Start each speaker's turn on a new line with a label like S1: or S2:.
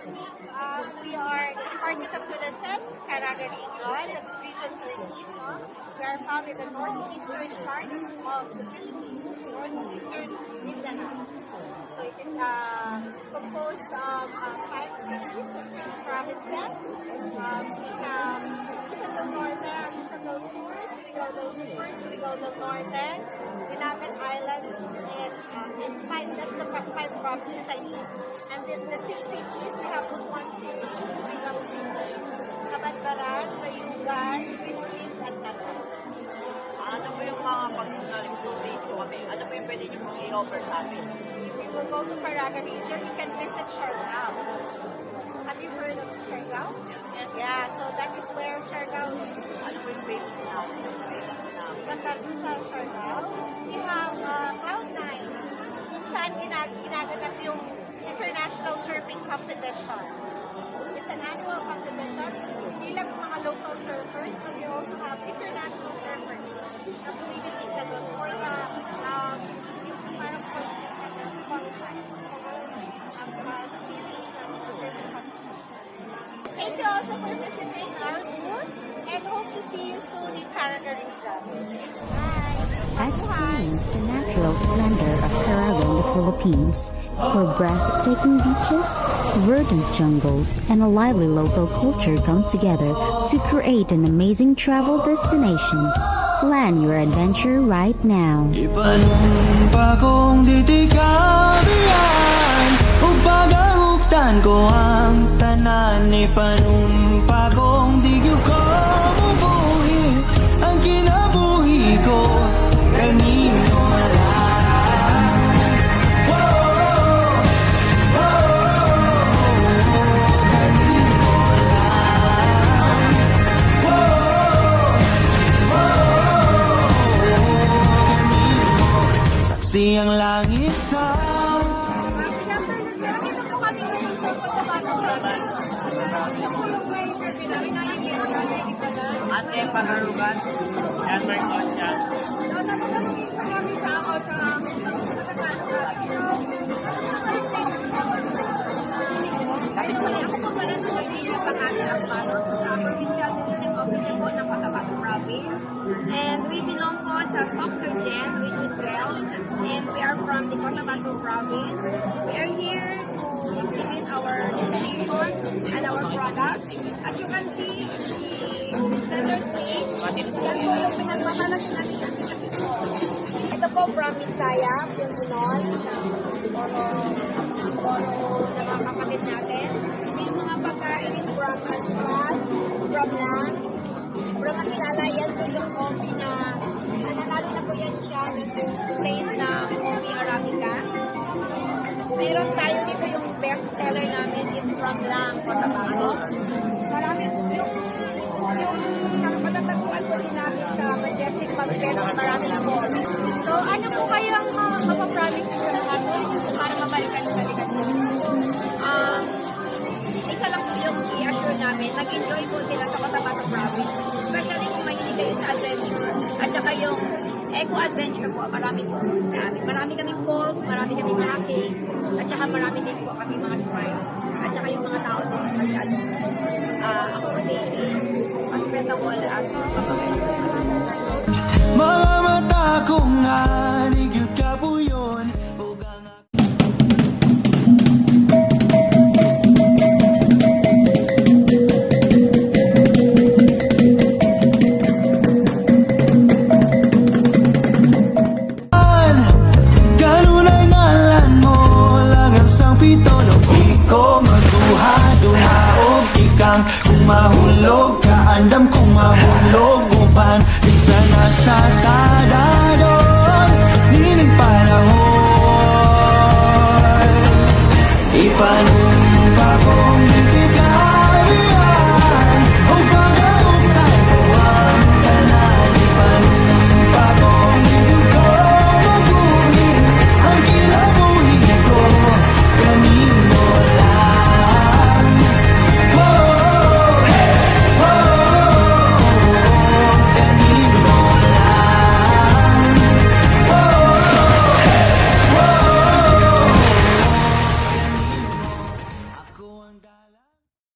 S1: We are Department of Tourism, Caraga Region, that's Region 13. No? We are found in the northeastern part of the Philippines, northeastern Mindanao. So it is composed of 5 cities and 6 provinces. We have Isabel Norte and Isabel Sur, Surigao del Sur, Surigao del Norte, Dinagat Islands, and 5, that's the 5 provinces I mean. And then the 6 cities, we have Butuan City, Surigao City, Cabanbaran, Mayugan, Quezon, and Tacna.
S2: Ano po yung mga pag-galing tourism kami? Ano po yung pwede nyo pong i-offer sa amin?
S1: If you will go to Caraga region, you can visit Siargao. Have you heard of Siargao?
S2: Yes.
S1: Yeah, so that is where Siargao is.
S2: Ano po yung famous na?
S1: Sa Siargao, we have Cloud9, kung saan ginaganap yung International Surfing Competition. It's an annual competition. Hindi lang yung mga local surfers, but we also have international surfers na bumibisita doon for the yung parang qualify. Thank you also for visiting our booth and hope to see you soon in Caraga region. Bye!
S3: Experience the natural splendor of Caraga in the Philippines, where breathtaking beaches, verdant jungles, and a lively local culture come together to create an amazing travel destination. Plan your adventure right now.
S4: Ipanumpa kong titikabihan upang pagahuktan ko ang tanan. Ipanumpa kong digyo ko mubuhi ang kinabuhi ko kanino lang. Kanino lang. Saksi ang langit sa
S2: Ate Pagarugan and my contact.
S1: And we belong po sa Soxergen, Region 12, and we are from the Cotabato province. We are here to exhibit our destination and our products. As you can see, the center stage, yan po yung pinagmamalas natin kasi po. Ito po from Misaya, yung Bunon, na mga kapatid natin. May mga pagkain from Alpas, from Land, from Makilala, yan po yung coffee na nanalo na po yan siya na taste na coffee Arabica. Meron tayo dito yung best seller namin is from Lang, Cotabato. Marami po yung matatagpuan po din namin sa Majestic Pagpero, marami na po. So ano po kayo ang mapapromise po sa natin para mabalikan sa balikan po? Isa lang po yung i-assure namin, nag-enjoy po sila sa Cotabato province. Especially kung mahilig kayo sa adventure. At saka yung eco-adventure po, marami po sa amin. Marami kaming falls, marami kaming mga caves, at saka marami din po kaming mga shrines. At saka yung mga tao doon masyado accommodating, hospitable as
S4: mga mata ko nga nigyud ka po yun. Kung mahulog ka, andam kung mahulog upan isa na sa talador nining panahon ipanahon